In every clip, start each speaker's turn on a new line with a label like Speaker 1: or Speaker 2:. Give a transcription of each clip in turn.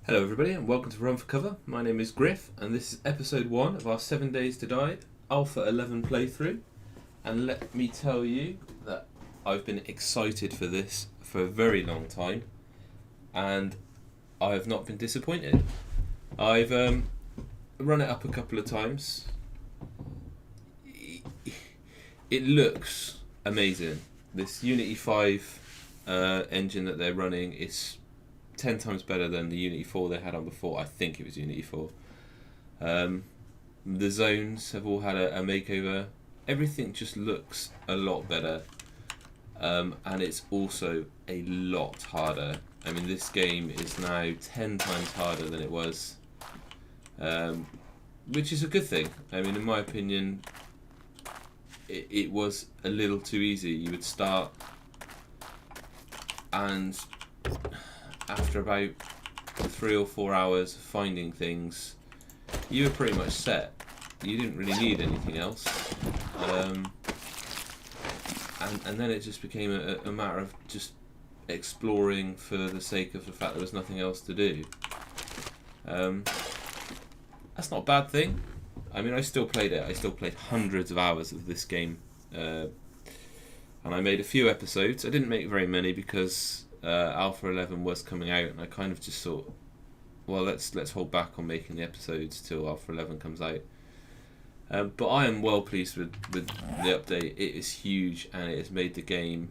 Speaker 1: Hello everybody and welcome to Run for Cover. My name is Griff and this is episode 1 of our 7 Days to Die Alpha 11 playthrough. And let me tell you that I've been excited for this for a very long time and I have not been disappointed. I've run it up a couple of times. It looks amazing. This Unity 5 engine that they're running is 10 times better than the Unity 4 they had on before. I think it was Unity 4. The zones have all had a makeover. Everything just looks a lot better. And it's also a lot harder. I mean, this game is now 10 times harder than it was. Which is a good thing. I mean, in my opinion, it was a little too easy. You would start and after about 3 or 4 hours of finding things, you were pretty much set. You didn't really need anything else. And then it just became a matter of just exploring for the sake of the fact there was nothing else to do. That's not a bad thing. I mean, I still played it. I still played hundreds of hours of this game. And I made a few episodes. I didn't make very many because Alpha 11 was coming out, and I kind of just thought, well, let's hold back on making the episodes till Alpha 11 comes out. But I am well pleased with the update. It is huge, and it has made the game.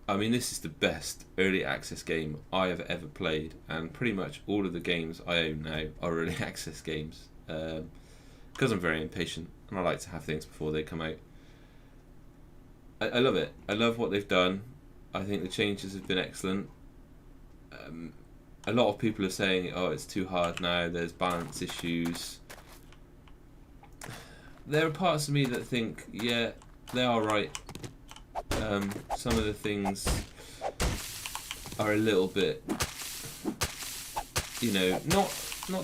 Speaker 1: I mean, this is the best early access game I have ever played, and pretty much all of the games I own now are early access games. Because I'm very impatient, and I like to have things before they come out. I love it. I love what they've done. I think the changes have been excellent. A lot of people are saying, oh, it's too hard now, there's balance issues. There are parts of me that think, yeah, they are right. Some of the things are a little bit, not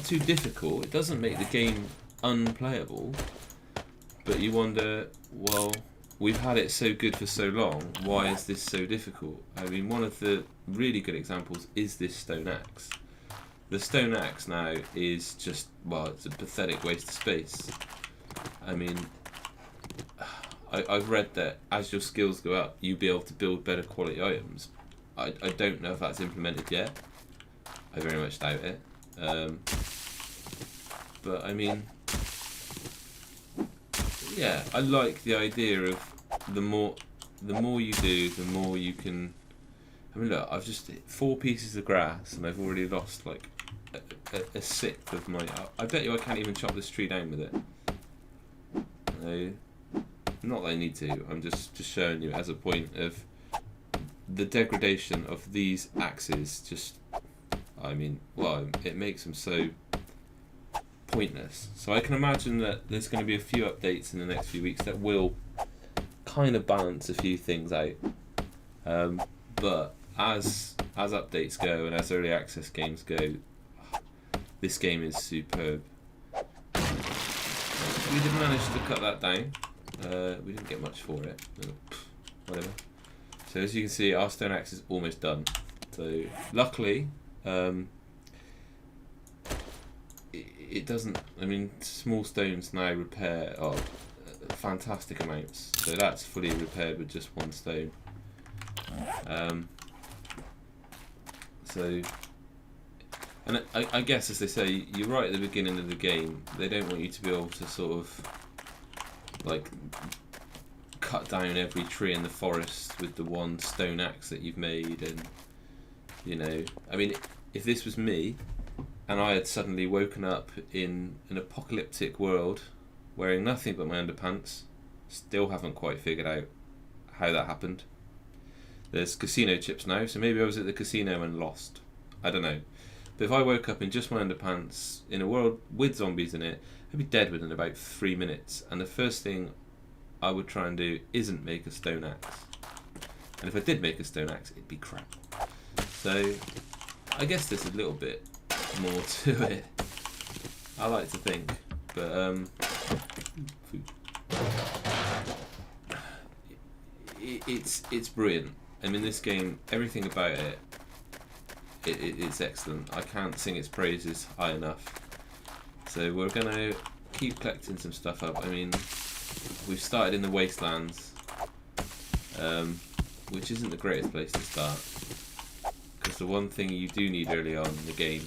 Speaker 1: too difficult. It doesn't make the game unplayable, but you wonder, well, we've had it so good for so long, why is this so difficult? I mean, one of the really good examples is this stone axe. The stone axe now is just, well, it's a pathetic waste of space. I mean, I've read that as your skills go up, you'll be able to build better quality items. I don't know if that's implemented yet. I very much doubt it. But I mean, yeah, I like the idea of the more you do, the more you can. I mean, look, I've just hit 4 pieces of grass and I've already lost like a sixth of my. I bet you I can't even chop this tree down with it. No, not that I need to. I'm just showing you as a point of the degradation of these axes. Just, I mean, well, it makes them so pointless. So I can imagine that there's going to be a few updates in the next few weeks that will kind of balance a few things out. But as updates go and as early access games go, this game is superb. We did manage to cut that down. We didn't get much for it. Whatever. So as you can see, our stone axe is almost done. So luckily, it doesn't. I mean, small stones now repair fantastic amounts. So that's fully repaired with just 1 stone. And I guess, as they say, you're right at the beginning of the game. They don't want you to be able to sort of like cut down every tree in the forest with the 1 stone axe that you've made, and I mean, if this was me and I had suddenly woken up in an apocalyptic world wearing nothing but my underpants, still haven't quite figured out how that happened. There's casino chips now, so maybe I was at the casino and lost. I don't know. But if I woke up in just my underpants in a world with zombies in it, I'd be dead within about 3 minutes. And the first thing I would try and do isn't make a stone axe. And if I did make a stone axe, it'd be crap. So I guess there's a little bit more to it, I like to think. But it's brilliant. I mean, this game, everything about it, it's excellent. I can't sing its praises high enough. So we're going to keep collecting some stuff up. I mean, we've started in the wastelands, which isn't the greatest place to start, because the one thing you do need early on in the game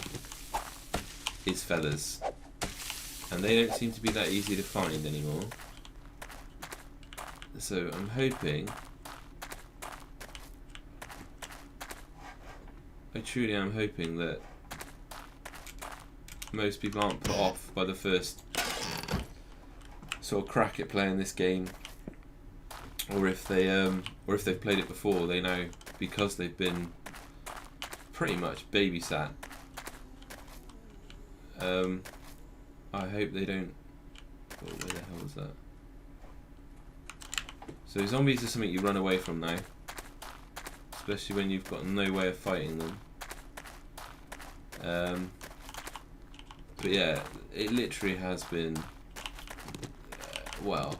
Speaker 1: is feathers, and they don't seem to be that easy to find anymore. So I'm hoping, I truly am hoping that most people aren't put off by the first sort of crack at playing this game, or if they've played it before, they know, because they've been pretty much babysat. I hope they don't. Oh, where the hell was that? So zombies are something you run away from now, especially when you've got no way of fighting them. But yeah, it literally has been, well,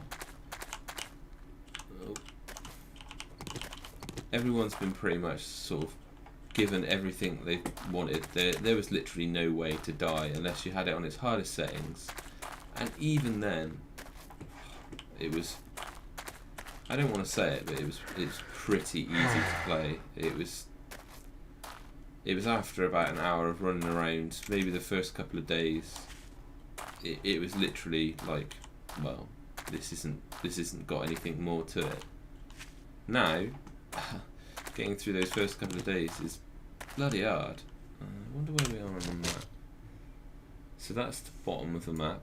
Speaker 1: everyone's been pretty much sort of given everything they wanted. There was literally no way to die unless you had it on its hardest settings, and even then, it was, I don't want to say it, but it's pretty easy to play. It was after about an hour of running around, maybe the first couple of days, it was literally like, well, this isn't got anything more to it. Now, getting through those first couple of days is bloody hard. I wonder where we are on the map. So that's the bottom of the map.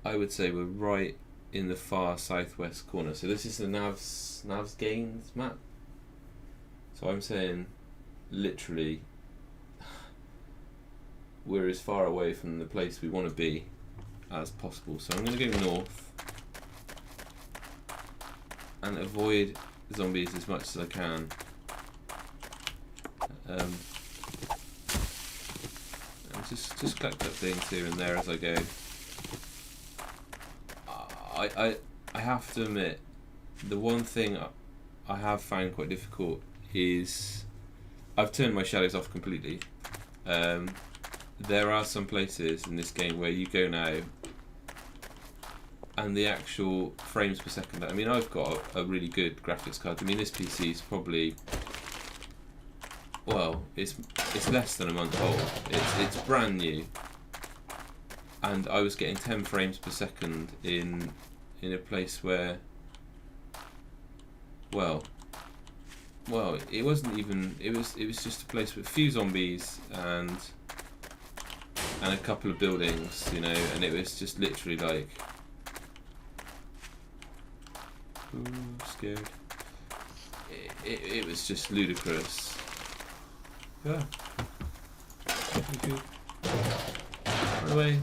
Speaker 1: I would say we're right in the far southwest corner. So this is the Nav's Gains map. So I'm saying, literally, we're as far away from the place we want to be as possible. So I'm going to go north and avoid zombies as much as I can. And just collect up things here and there as I go. I have to admit, the one thing I have found quite difficult is I've turned my shadows off completely. There are some places in this game where you go now and the actual frames per second, I mean, I've got a really good graphics card. I mean, this PC is probably, well, it's less than a month old. It's brand new, and I was getting 10 frames per second in a place where, well, it wasn't even. It was just a place with a few zombies and a couple of buildings, you know, and it was just literally like, ooh, scared. It was just ludicrous. Yeah. Run away.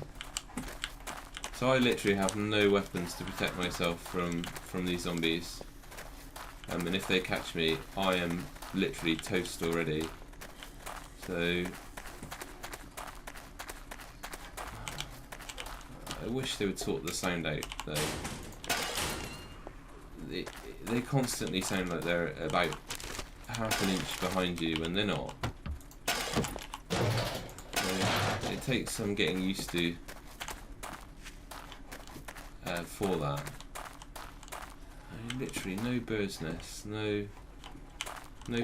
Speaker 1: So I literally have no weapons to protect myself from these zombies. And if they catch me, I am literally toast already. So I wish they would sort the sound out though. They constantly sound like they're about half an inch behind you when they're not. So it takes some getting used to for that. I mean, literally no bird's nests, no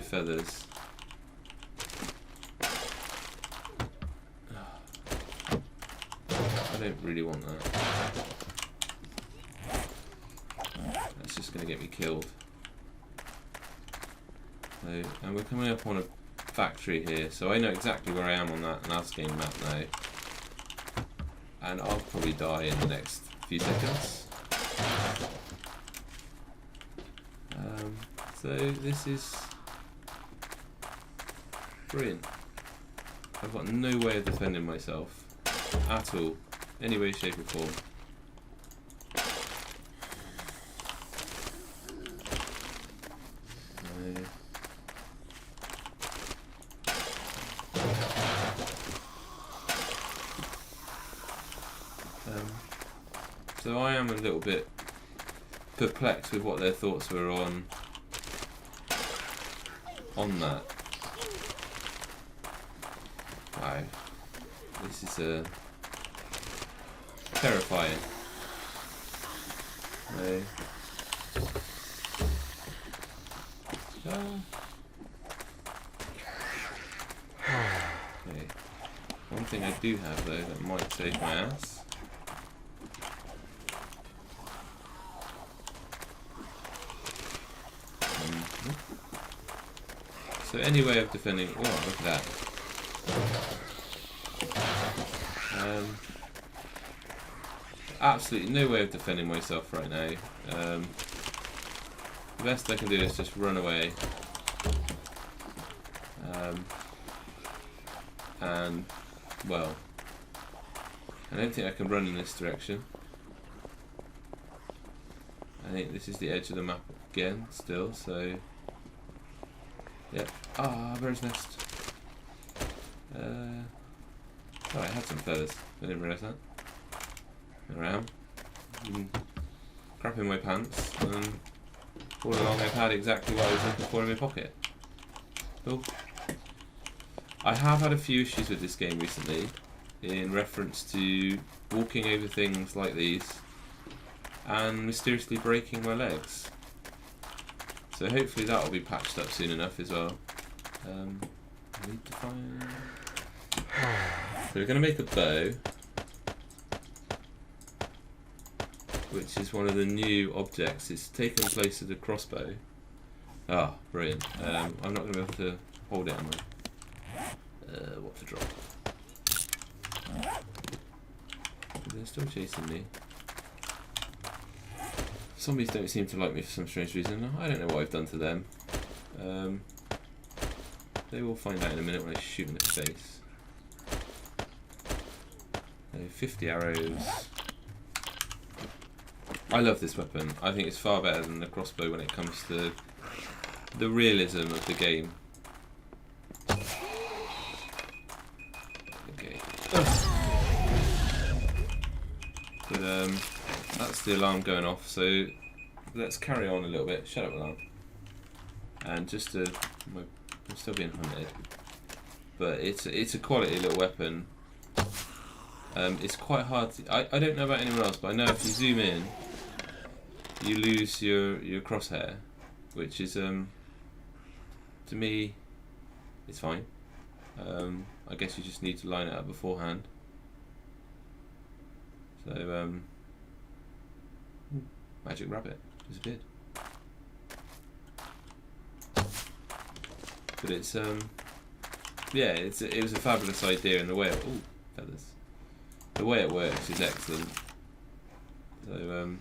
Speaker 1: feathers. I don't really want that. That's just going to get me killed. So, and we're coming up on a factory here, so I know exactly where I am on that Nav's Game map now. And I'll probably die in the next few seconds. So this is brilliant. I've got no way of defending myself at all, any way, shape or form. So I am a little bit perplexed with what their thoughts were on on that. Wow, this is terrifying. No. Okay. One thing I do have though that might save my ass. So any way of defending... Oh, look at that. Absolutely no way of defending myself right now. The best I can do is just run away. And, well, I don't think I can run in this direction. I think this is the edge of the map again, still, so... Yep. Ah, bird's nest. Oh, I had some feathers. I didn't realise that. There I am. Crap in my pants, and all along I've had exactly what I was looking for in my pocket. Cool. I have had a few issues with this game recently, in reference to walking over things like these, and mysteriously breaking my legs. So hopefully that will be patched up soon enough as well. I need to find... So we're going to make a bow, which is one of the new objects. It's taken place of the crossbow. Ah, brilliant. I'm not going to be able to hold it, am I? What to drop? They're still chasing me. Zombies don't seem to like me for some strange reason. I don't know what I've done to them. They will find out in a minute when I shoot in the face. 50 arrows. I love this weapon. I think it's far better than the crossbow when it comes to the realism of the game. Okay. But that's the alarm going off, so let's carry on a little bit. Shut up, alarm. And just I'm still being hunted, but it's a quality little weapon. It's quite hard to, I don't know about anyone else, but I know if you zoom in, you lose your crosshair, which is to me, it's fine. I guess you just need to line it up beforehand. So magic rabbit disappeared. But it's yeah, it was a fabulous idea, and the way it, ooh, feathers. The way it works is excellent. So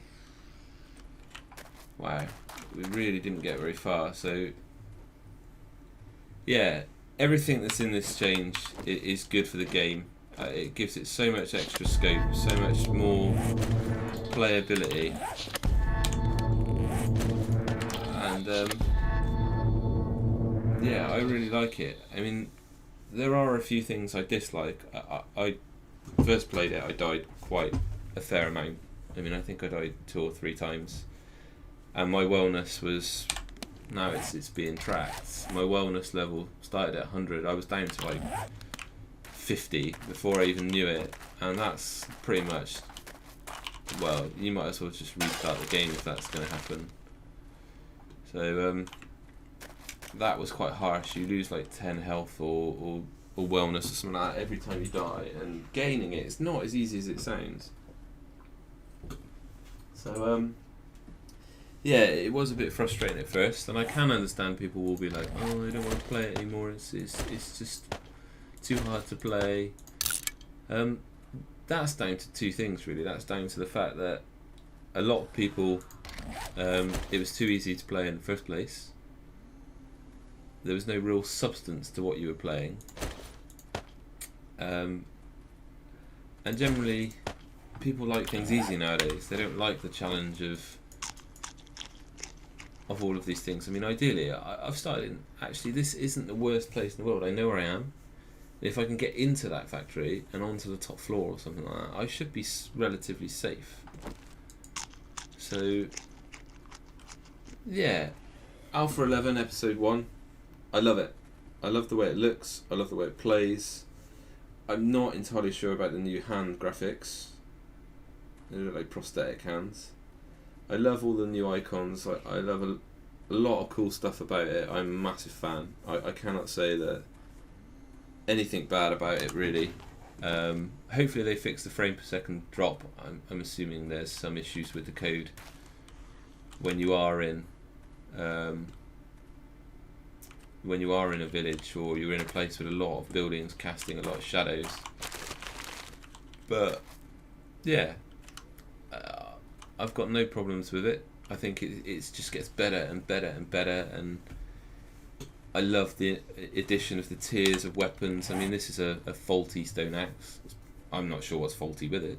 Speaker 1: wow, we really didn't get very far. So yeah, everything that's in this change is good for the game. It gives it so much extra scope, so much more playability, and yeah, I really like it. I mean, there are a few things I dislike. I first played it, I died quite a fair amount. I mean, I think I died 2 or 3 times, and my wellness was, now it's being tracked. My wellness level started at 100. I was down to like 50 before I even knew it, and that's pretty much, well, you might as well just restart the game if that's going to happen. So that was quite harsh. You lose like 10 health or wellness or something like that every time you die, and gaining it is not as easy as it sounds. So yeah, it was a bit frustrating at first, and I can understand people will be like, oh, I don't want to play it anymore, it's just too hard to play. That's down to 2 things really. That's down to the fact that a lot of people, it was too easy to play in the first place. There was no real substance to what you were playing, and generally people like things easy nowadays. They don't like the challenge of all of these things. I mean, ideally, I've started in, actually this isn't the worst place in the world. I know where I am. If I can get into that factory and onto the top floor or something like that, I should be relatively safe. So yeah, Alpha 11 episode 1. I love it. I love the way it looks. I love the way it plays. I'm not entirely sure about the new hand graphics. They look like prosthetic hands. I love all the new icons. I love a lot of cool stuff about it. I'm a massive fan. I cannot say that anything bad about it, really. Hopefully they fix the frame per second drop. I'm assuming there's some issues with the code when you are in a village, or you're in a place with a lot of buildings casting a lot of shadows. But yeah, I've got no problems with it. I think it just gets better and better and better, and I love the addition of the tiers of weapons. I mean, this is a faulty stone axe. I'm not sure what's faulty with it.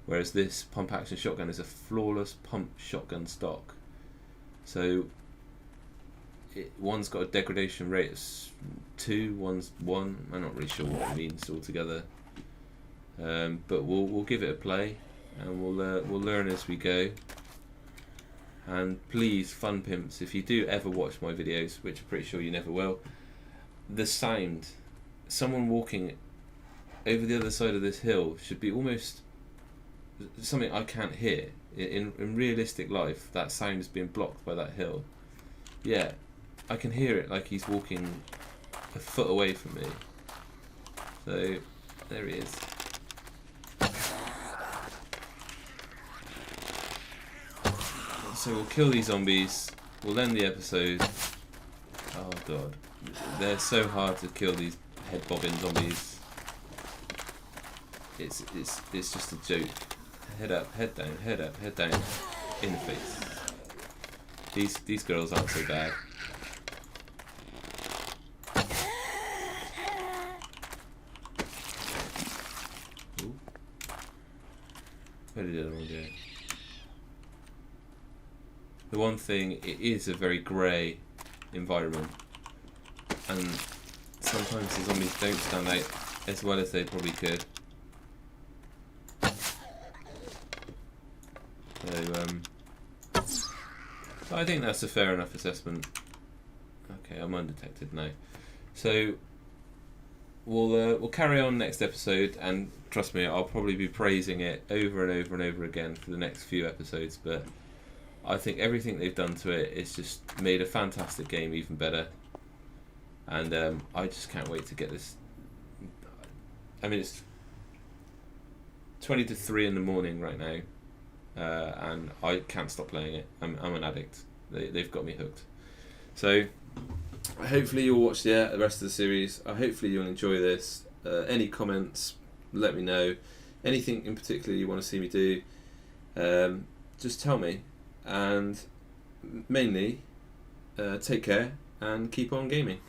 Speaker 1: Whereas this pump action shotgun is a flawless pump shotgun stock. So one's got a degradation rate of 2, one's 1. I'm not really sure what it means altogether. But we'll give it a play, and we'll learn as we go. And please, fun pimps, if you do ever watch my videos, which I'm pretty sure you never will, the sound, someone walking over the other side of this hill should be almost something I can't hear. In realistic life, that sound is being blocked by that hill. Yeah, I can hear it like he's walking a foot away from me. So, there he is. So we'll kill these zombies, we'll end the episode. Oh god, they're so hard to kill, these head bobbing zombies. It's just a joke. Head up, head down, head up, head down, in the face. These girls aren't so bad. Ooh. Where did the other one go? The one thing, it is a very grey environment, and sometimes the zombies don't stand out as well as they probably could. So I think that's a fair enough assessment. Okay, I'm undetected now. So we'll carry on next episode, and trust me, I'll probably be praising it over and over and over again for the next few episodes, but I think everything they've done to it is just made a fantastic game even better, and I just can't wait to get this. I mean, it's 20 to 3 in the morning right now, and I can't stop playing it. I'm an addict. They've got me hooked. So hopefully you'll watch the rest of the series. Hopefully you'll enjoy this. Any comments, let me know. Anything in particular you want to see me do, just tell me. And mainly, take care and keep on gaming.